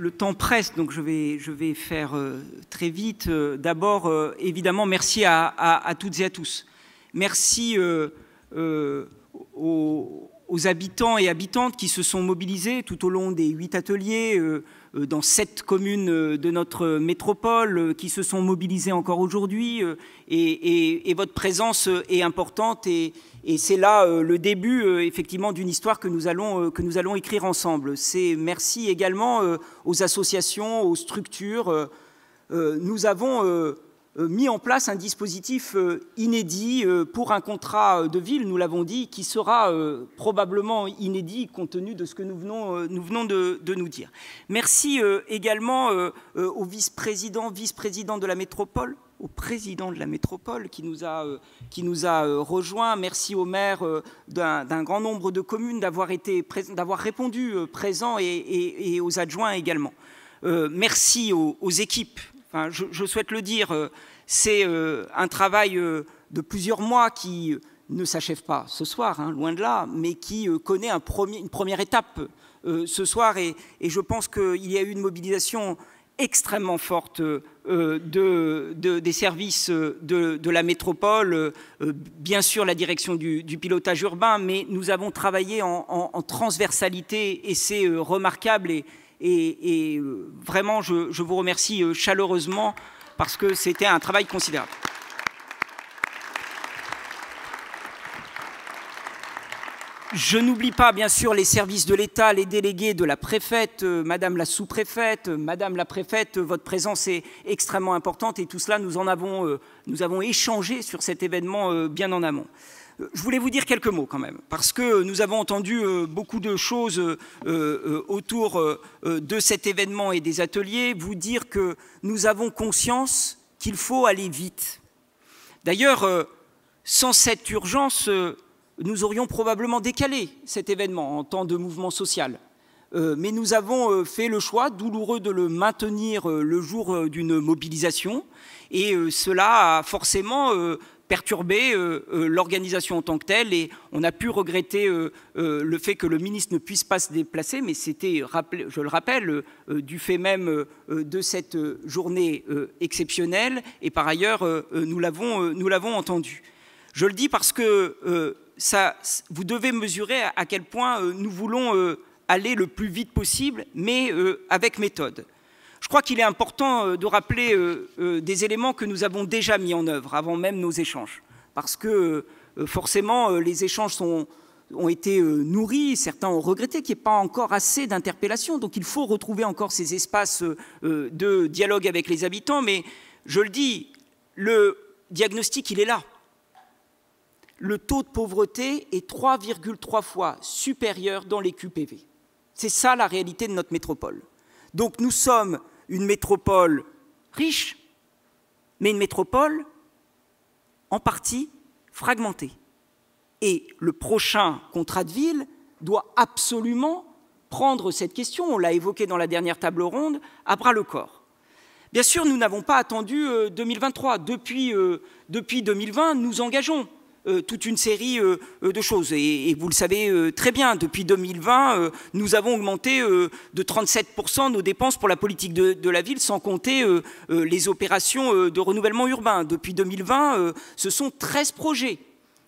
le temps presse, donc je vais faire très vite. D'abord, évidemment, merci à toutes et à tous. Merci aux habitants et habitantes qui se sont mobilisés tout au long des 8 ateliers dans 7 communes de notre métropole, qui se sont mobilisés encore aujourd'hui. Et votre présence est importante et c'est là le début effectivement d'une histoire que nous allons écrire ensemble. Merci également aux associations, aux structures. Nous avons mis en place un dispositif inédit pour un contrat de ville, nous l'avons dit, qui sera probablement inédit compte tenu de ce que nous venons de nous dire. Merci également au vice-président de la métropole, au président de la métropole qui nous a rejoints. Merci au maire d'un grand nombre de communes d'avoir répondu présent et aux adjoints également. Merci aux équipes. Enfin, je souhaite le dire, c'est un travail de plusieurs mois qui ne s'achève pas ce soir, hein, loin de là, mais qui connaît une première étape ce soir. Et je pense qu'il y a eu une mobilisation extrêmement forte des services de la métropole, bien sûr la direction du pilotage urbain, mais nous avons travaillé en transversalité et c'est remarquable. Et vraiment, je vous remercie chaleureusement parce que c'était un travail considérable. Je n'oublie pas, bien sûr, les services de l'État, les délégués de la préfète, Madame la sous-préfète, Madame la préfète, votre présence est extrêmement importante et tout cela, nous avons échangé sur cet événement bien en amont. Je voulais vous dire quelques mots quand même, parce que nous avons entendu beaucoup de choses autour de cet événement et des ateliers, vous dire que nous avons conscience qu'il faut aller vite. D'ailleurs, sans cette urgence, nous aurions probablement décalé cet événement en temps de mouvement social. Mais nous avons fait le choix douloureux de le maintenir le jour d'une mobilisation, et cela a forcément perturber l'organisation en tant que telle et on a pu regretter le fait que le ministre ne puisse pas se déplacer, mais c'était, je le rappelle, du fait même de cette journée exceptionnelle et par ailleurs nous l'avons entendu. Je le dis parce que vous devez mesurer à quel point nous voulons aller le plus vite possible, mais avec méthode. Je crois qu'il est important de rappeler des éléments que nous avons déjà mis en œuvre avant même nos échanges. Parce que forcément, les échanges ont été nourris, certains ont regretté qu'il n'y ait pas encore assez d'interpellations. Donc il faut retrouver encore ces espaces de dialogue avec les habitants. Mais je le dis, le diagnostic, il est là. Le taux de pauvreté est 3,3 fois supérieur dans les QPV. C'est ça la réalité de notre métropole. Donc nous sommes une métropole riche, mais une métropole en partie fragmentée. Et le prochain contrat de ville doit absolument prendre cette question, on l'a évoqué dans la dernière table ronde, à bras-le-corps. Bien sûr, nous n'avons pas attendu 2023. Depuis 2020, nous engageons toute une série de choses. Et vous le savez très bien, depuis 2020, nous avons augmenté de 37% nos dépenses pour la politique de la ville, sans compter les opérations de renouvellement urbain. Depuis 2020, ce sont 13 projets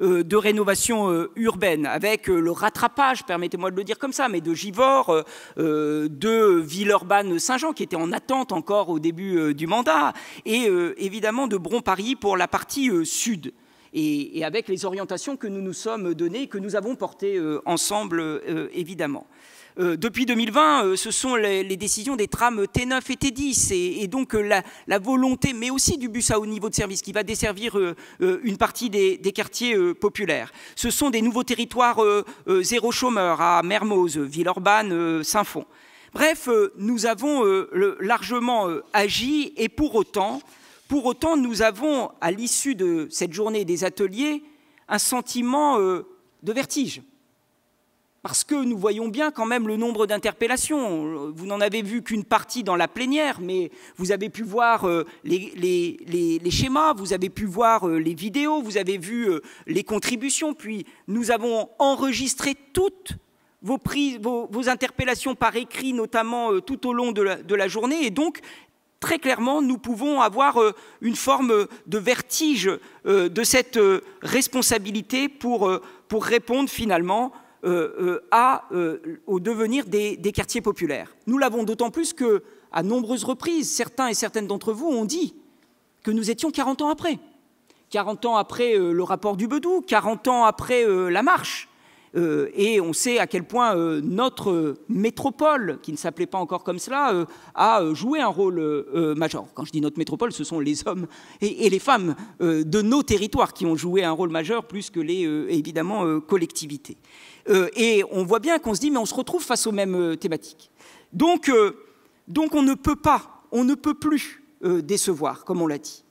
de rénovation urbaine, avec le rattrapage, permettez-moi de le dire comme ça, mais de Givors, de Villeurbanne Saint-Jean, qui était en attente encore au début du mandat, et évidemment de Bron-Paris pour la partie sud. Et avec les orientations que nous nous sommes données, que nous avons portées ensemble, évidemment. Depuis 2020, ce sont les décisions des trams T9 et T10, et donc la volonté, mais aussi du bus à haut niveau de service, qui va desservir une partie des quartiers populaires. Ce sont des nouveaux territoires zéro chômeur à Mermoz, Villeurbanne, Saint-Fond. Bref, nous avons largement agi, et pour autant, nous avons, à l'issue de cette journée des ateliers, un sentiment de vertige. Parce que nous voyons bien quand même le nombre d'interpellations. Vous n'en avez vu qu'une partie dans la plénière, mais vous avez pu voir les schémas, vous avez pu voir les vidéos, vous avez vu les contributions, puis nous avons enregistré toutes vos interpellations par écrit, notamment tout au long de la journée. Et donc, très clairement, nous pouvons avoir une forme de vertige de cette responsabilité pour répondre finalement au devenir des quartiers populaires. Nous l'avons d'autant plus qu'à nombreuses reprises, certains et certaines d'entre vous ont dit que nous étions 40 ans après. 40 ans après le rapport du Bedou, 40 ans après la marche. Et on sait à quel point notre métropole, qui ne s'appelait pas encore comme cela, a joué un rôle majeur. Quand je dis notre métropole, ce sont les hommes et les femmes de nos territoires qui ont joué un rôle majeur, plus que les, évidemment, collectivités. Et on voit bien qu'on se dit, mais on se retrouve face aux mêmes thématiques. Donc on ne peut plus décevoir, comme on l'a dit.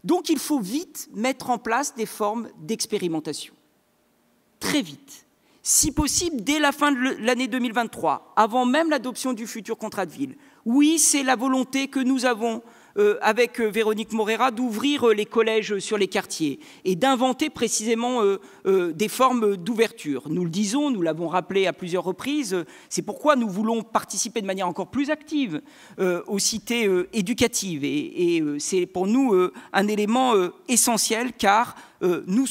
Donc il faut vite mettre en place des formes d'expérimentation. Très vite. Si possible, dès la fin de l'année 2023, avant même l'adoption du futur contrat de ville. Oui, c'est la volonté que nous avons avec Véronique Morera d'ouvrir les collèges sur les quartiers et d'inventer précisément des formes d'ouverture. Nous le disons, nous l'avons rappelé à plusieurs reprises, c'est pourquoi nous voulons participer de manière encore plus active aux cités éducatives. Et c'est pour nous un élément essentiel car nous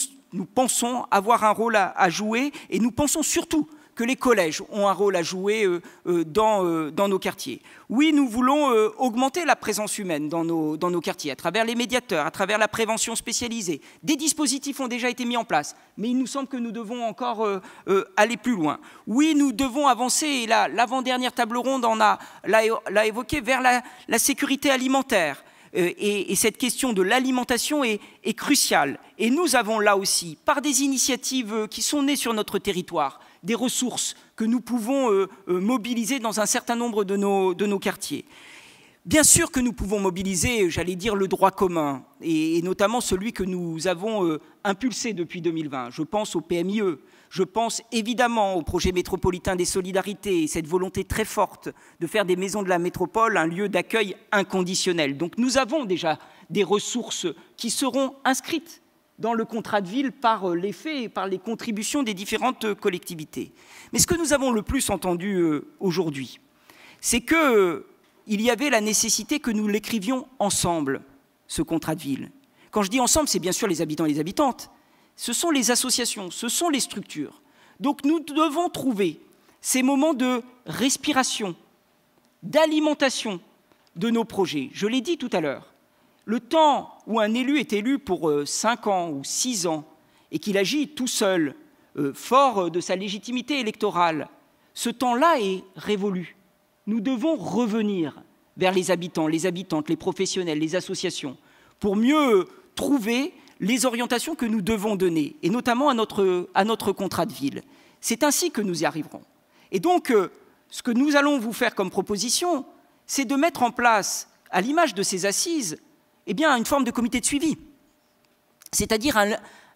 pensons avoir un rôle à jouer et nous pensons surtout que les collèges ont un rôle à jouer dans nos quartiers. Oui, nous voulons augmenter la présence humaine dans nos quartiers, à travers les médiateurs, à travers la prévention spécialisée. Des dispositifs ont déjà été mis en place, mais il nous semble que nous devons encore aller plus loin. Oui, nous devons avancer, et l'avant-dernière table ronde l'a évoqué, vers la sécurité alimentaire. Et cette question de l'alimentation est cruciale. Et nous avons là aussi, par des initiatives qui sont nées sur notre territoire, des ressources que nous pouvons mobiliser dans un certain nombre de nos quartiers. Bien sûr que nous pouvons mobiliser, j'allais dire, le droit commun, et notamment celui que nous avons impulsé depuis 2020. Je pense au PMIE, je pense évidemment au projet métropolitain des solidarités, et cette volonté très forte de faire des maisons de la métropole un lieu d'accueil inconditionnel. Donc nous avons déjà des ressources qui seront inscrites dans le contrat de ville par les faits et par les contributions des différentes collectivités. Mais ce que nous avons le plus entendu aujourd'hui, c'est qu'il y avait la nécessité que nous l'écrivions ensemble, ce contrat de ville. Quand je dis ensemble, c'est bien sûr les habitants et les habitantes. Ce sont les associations, ce sont les structures. Donc nous devons trouver ces moments de respiration, d'alimentation de nos projets. Je l'ai dit tout à l'heure. Le temps où un élu est élu pour 5 ans ou 6 ans et qu'il agit tout seul, fort de sa légitimité électorale, ce temps-là est révolu. Nous devons revenir vers les habitants, les habitantes, les professionnels, les associations, pour mieux trouver les orientations que nous devons donner, et notamment à notre contrat de ville. C'est ainsi que nous y arriverons. Et donc, ce que nous allons vous faire comme proposition, c'est de mettre en place, à l'image de ces assises, eh bien, une forme de comité de suivi, c'est-à-dire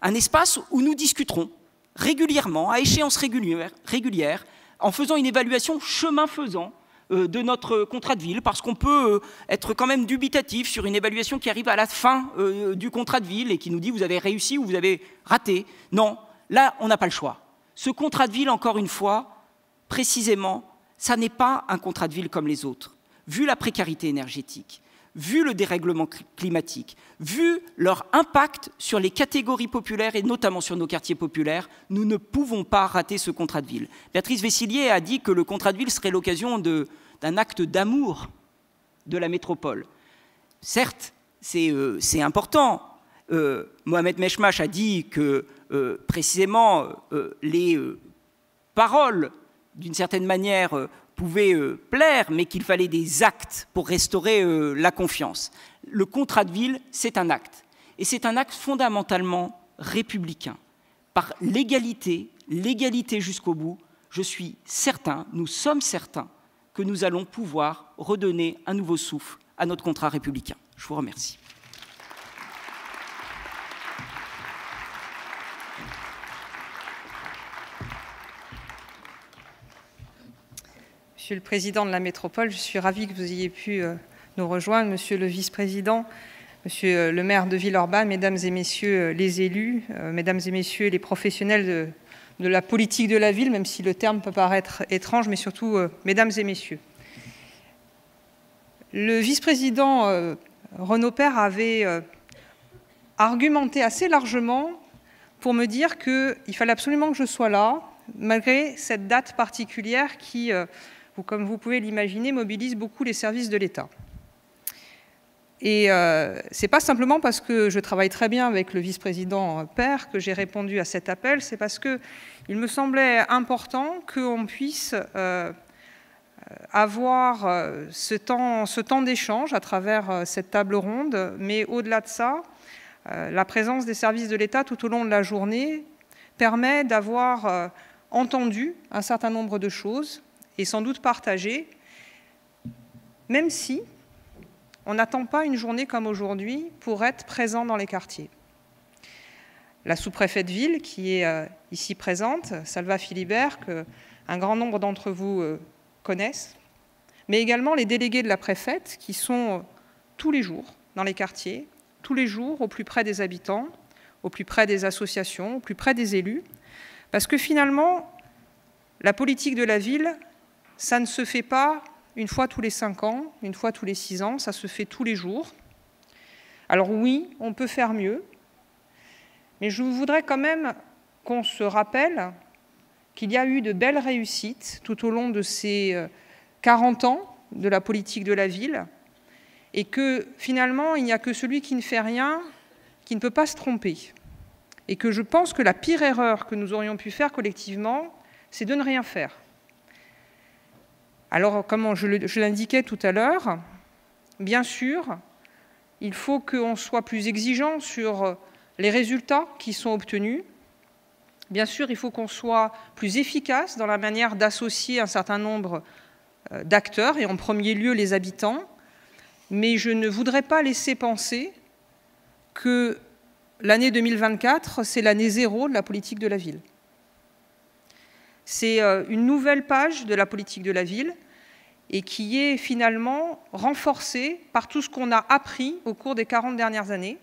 un espace où nous discuterons régulièrement, à échéance régulière, en faisant une évaluation chemin faisant de notre contrat de ville, parce qu'on peut être quand même dubitatif sur une évaluation qui arrive à la fin du contrat de ville et qui nous dit vous avez réussi ou vous avez raté. Non, là, on n'a pas le choix. Ce contrat de ville, encore une fois, précisément, ça n'est pas un contrat de ville comme les autres. Vu la précarité énergétique, vu le dérèglement climatique, vu leur impact sur les catégories populaires et notamment sur nos quartiers populaires, nous ne pouvons pas rater ce contrat de ville. Béatrice Vessillier a dit que le contrat de ville serait l'occasion d'un acte d'amour de la métropole. Certes, c'est important. Mohamed Meshmash a dit que précisément les paroles, d'une certaine manière, pouvaient plaire, mais qu'il fallait des actes pour restaurer la confiance. Le contrat de ville, c'est un acte. Et c'est un acte fondamentalement républicain. Par l'égalité jusqu'au bout, je suis certain, nous sommes certains, que nous allons pouvoir redonner un nouveau souffle à notre contrat républicain. Je vous remercie. Monsieur le Président de la Métropole, je suis ravie que vous ayez pu nous rejoindre, Monsieur le Vice-président, Monsieur le maire de Villeurbanne, Mesdames et Messieurs les élus, Mesdames et Messieurs les professionnels de la politique de la ville, même si le terme peut paraître étrange, mais surtout, mesdames et messieurs. Le vice-président Renaud Père avait argumenté assez largement pour me dire qu'il fallait absolument que je sois là, malgré cette date particulière qui, comme vous pouvez l'imaginer, mobilise beaucoup les services de l'État. Et ce n'est pas simplement parce que je travaille très bien avec le vice-président Père que j'ai répondu à cet appel, c'est parce qu'il me semblait important qu'on puisse avoir ce temps d'échange à travers cette table ronde, mais au-delà de ça, la présence des services de l'État tout au long de la journée permet d'avoir entendu un certain nombre de choses et sans doute partagé, même si on n'attend pas une journée comme aujourd'hui pour être présent dans les quartiers. La sous-préfète de ville, qui est ici présente, Salva Philibert, qu'un grand nombre d'entre vous connaissent, mais également les délégués de la préfète qui sont tous les jours dans les quartiers, tous les jours au plus près des habitants, au plus près des associations, au plus près des élus, parce que finalement, la politique de la ville, ça ne se fait pas une fois tous les 5 ans, une fois tous les 6 ans, ça se fait tous les jours. Alors oui, on peut faire mieux, mais je voudrais quand même qu'on se rappelle qu'il y a eu de belles réussites tout au long de ces 40 ans de la politique de la ville, et que finalement, il n'y a que celui qui ne fait rien qui ne peut pas se tromper. Et que je pense que la pire erreur que nous aurions pu faire collectivement, c'est de ne rien faire. Alors, comme je l'indiquais tout à l'heure, bien sûr, il faut qu'on soit plus exigeant sur les résultats qui sont obtenus. Bien sûr, il faut qu'on soit plus efficace dans la manière d'associer un certain nombre d'acteurs, et en premier lieu les habitants. Mais je ne voudrais pas laisser penser que l'année 2024, c'est l'année zéro de la politique de la ville. C'est une nouvelle page de la politique de la ville et qui est finalement renforcée par tout ce qu'on a appris au cours des 40 dernières années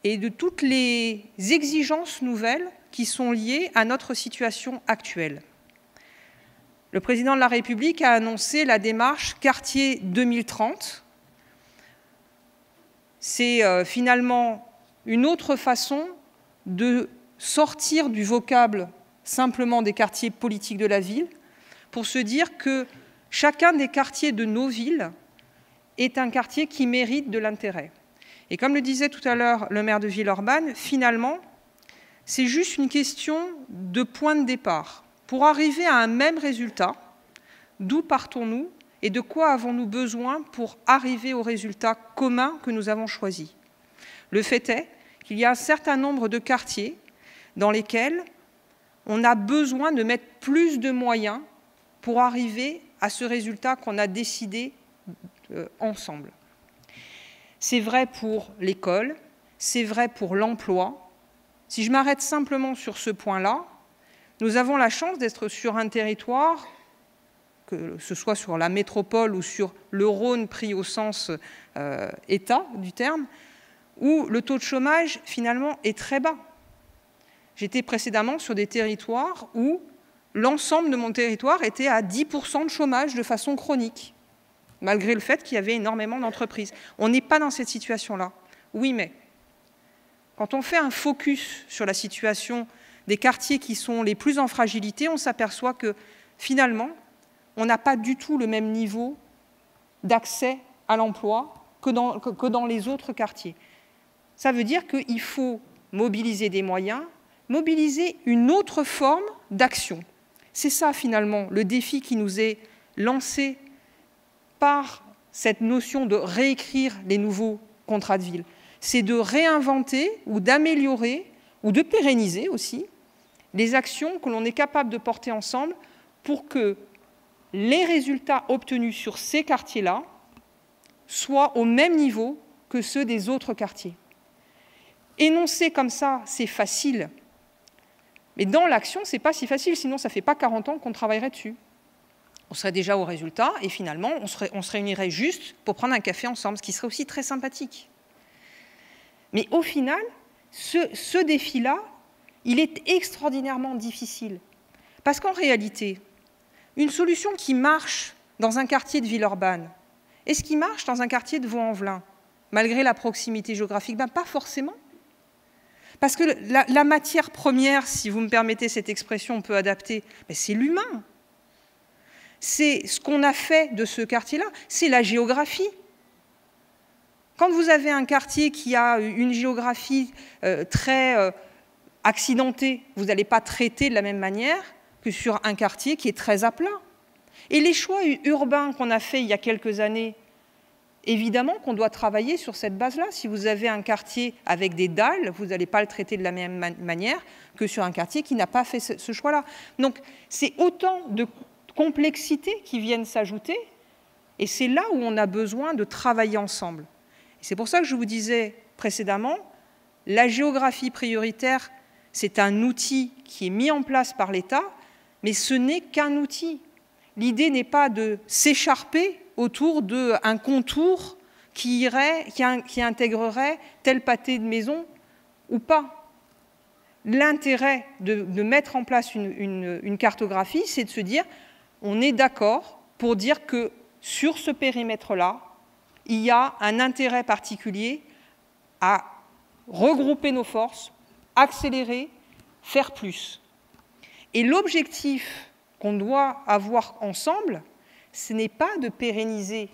et de toutes les exigences nouvelles qui sont liées à notre situation actuelle. Le président de la République a annoncé la démarche Quartier 2030. C'est finalement une autre façon de sortir du vocable simplement des quartiers politiques de la ville pour se dire que chacun des quartiers de nos villes est un quartier qui mérite de l'intérêt. Et comme le disait tout à l'heure le maire de Villeurbanne, finalement, c'est juste une question de point de départ. Pour arriver à un même résultat, d'où partons-nous et de quoi avons-nous besoin pour arriver au résultat commun que nous avons choisi? Le fait est qu'il y a un certain nombre de quartiers dans lesquels on a besoin de mettre plus de moyens pour arriver à ce résultat qu'on a décidé ensemble. C'est vrai pour l'école, c'est vrai pour l'emploi. Si je m'arrête simplement sur ce point-là, nous avons la chance d'être sur un territoire, que ce soit sur la métropole ou sur le Rhône pris au sens État du terme, où le taux de chômage finalement est très bas. J'étais précédemment sur des territoires où l'ensemble de mon territoire était à 10% de chômage de façon chronique, malgré le fait qu'il y avait énormément d'entreprises. On n'est pas dans cette situation-là. Oui, mais quand on fait un focus sur la situation des quartiers qui sont les plus en fragilité, on s'aperçoit que finalement, on n'a pas du tout le même niveau d'accès à l'emploi que dans les autres quartiers. Ça veut dire qu'il faut mobiliser des moyens, mobiliser une autre forme d'action. C'est ça, finalement, le défi qui nous est lancé par cette notion de réécrire les nouveaux contrats de ville. C'est de réinventer ou d'améliorer ou de pérenniser aussi les actions que l'on est capable de porter ensemble pour que les résultats obtenus sur ces quartiers-là soient au même niveau que ceux des autres quartiers. Énoncer comme ça, c'est facile. Mais dans l'action, ce n'est pas si facile, sinon ça ne fait pas 40 ans qu'on travaillerait dessus. On serait déjà au résultat et finalement, on se réunirait juste pour prendre un café ensemble, ce qui serait aussi très sympathique. Mais au final, ce défi-là, il est extraordinairement difficile. Parce qu'en réalité, une solution qui marche dans un quartier de Villeurbanne, est-ce qu'il marche dans un quartier de Vaux-en-Velin, malgré la proximité géographique? Ben, pas forcément. Parce que la matière première, si vous me permettez cette expression, on peut adapter, c'est l'humain. C'est ce qu'on a fait de ce quartier-là, c'est la géographie. Quand vous avez un quartier qui a une géographie très accidentée, vous n'allez pas traiter de la même manière que sur un quartier qui est très à plat. Et les choix urbains qu'on a faits il y a quelques années, évidemment qu'on doit travailler sur cette base-là. Si vous avez un quartier avec des dalles, vous n'allez pas le traiter de la même manière que sur un quartier qui n'a pas fait ce choix-là. Donc c'est autant de complexités qui viennent s'ajouter, et c'est là où on a besoin de travailler ensemble. Et c'est pour ça que je vous disais précédemment, la géographie prioritaire, c'est un outil qui est mis en place par l'État, mais ce n'est qu'un outil. L'idée n'est pas de s'écharper autour d'un contour qui intégrerait tel pâté de maison ou pas. L'intérêt de mettre en place une cartographie, c'est de se dire, on est d'accord pour dire que sur ce périmètre-là, il y a un intérêt particulier à regrouper nos forces, accélérer, faire plus. Et l'objectif qu'on doit avoir ensemble, ce n'est pas de pérenniser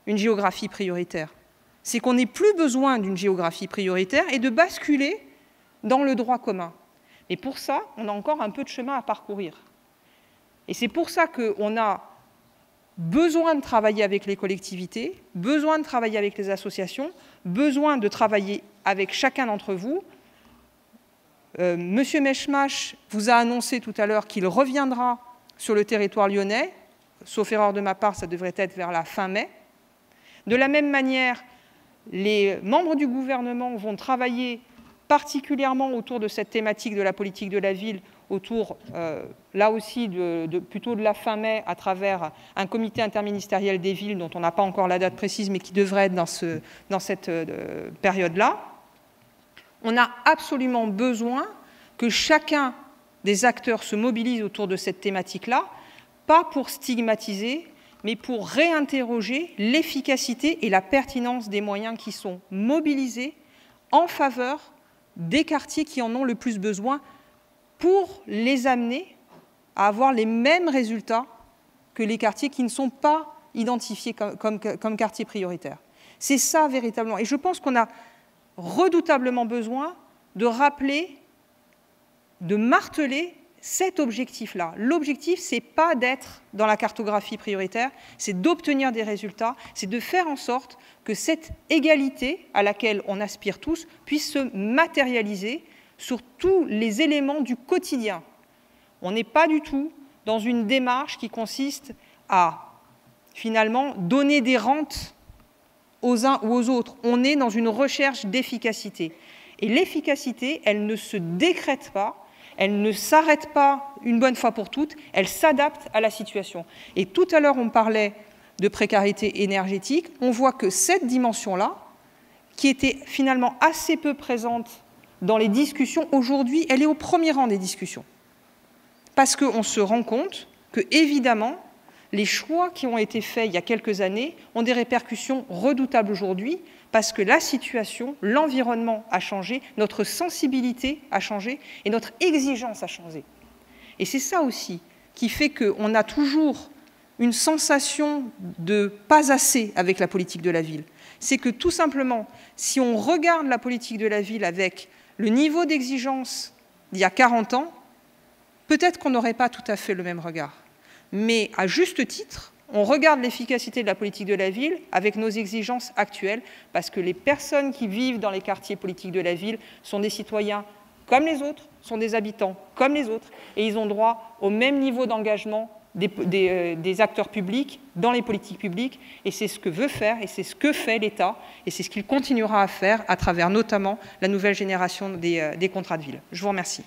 une géographie prioritaire. C'est qu'on n'ait plus besoin d'une géographie prioritaire et de basculer dans le droit commun. Mais pour ça, on a encore un peu de chemin à parcourir. Et c'est pour ça qu'on a besoin de travailler avec les collectivités, besoin de travailler avec les associations, besoin de travailler avec chacun d'entre vous. Monsieur Meshmach vous a annoncé tout à l'heure qu'il reviendra sur le territoire lyonnais, sauf erreur de ma part, ça devrait être vers la fin mai. De la même manière, les membres du gouvernement vont travailler particulièrement autour de cette thématique de la politique de la ville, autour, là aussi, plutôt de la fin mai, à travers un comité interministériel des villes dont on n'a pas encore la date précise, mais qui devrait être dans cette période-là. On a absolument besoin que chacun des acteurs se mobilise autour de cette thématique-là, pas pour stigmatiser, mais pour réinterroger l'efficacité et la pertinence des moyens qui sont mobilisés en faveur des quartiers qui en ont le plus besoin pour les amener à avoir les mêmes résultats que les quartiers qui ne sont pas identifiés comme quartiers prioritaires. C'est ça véritablement. Et je pense qu'on a redoutablement besoin de rappeler, de marteler cet objectif-là. L'objectif, ce n'est pas d'être dans la cartographie prioritaire, c'est d'obtenir des résultats, c'est de faire en sorte que cette égalité à laquelle on aspire tous puisse se matérialiser sur tous les éléments du quotidien. On n'est pas du tout dans une démarche qui consiste à, finalement, donner des rentes aux uns ou aux autres. On est dans une recherche d'efficacité. Et l'efficacité, elle ne se décrète pas, elle ne s'arrête pas une bonne fois pour toutes, elle s'adapte à la situation. Et tout à l'heure, on parlait de précarité énergétique. On voit que cette dimension-là, qui était finalement assez peu présente dans les discussions, aujourd'hui, elle est au premier rang des discussions. Parce qu'on se rend compte que, évidemment, les choix qui ont été faits il y a quelques années ont des répercussions redoutables aujourd'hui, parce que la situation, l'environnement a changé, notre sensibilité a changé et notre exigence a changé. Et c'est ça aussi qui fait qu'on a toujours une sensation de pas assez avec la politique de la ville. C'est que tout simplement, si on regarde la politique de la ville avec le niveau d'exigence d'il y a 40 ans, peut-être qu'on n'aurait pas tout à fait le même regard. Mais à juste titre, on regarde l'efficacité de la politique de la ville avec nos exigences actuelles, parce que les personnes qui vivent dans les quartiers politiques de la ville sont des citoyens comme les autres, sont des habitants comme les autres, et ils ont droit au même niveau d'engagement des acteurs publics dans les politiques publiques, et c'est ce que veut faire, et c'est ce que fait l'État, et c'est ce qu'il continuera à faire à travers notamment la nouvelle génération des contrats de ville. Je vous remercie.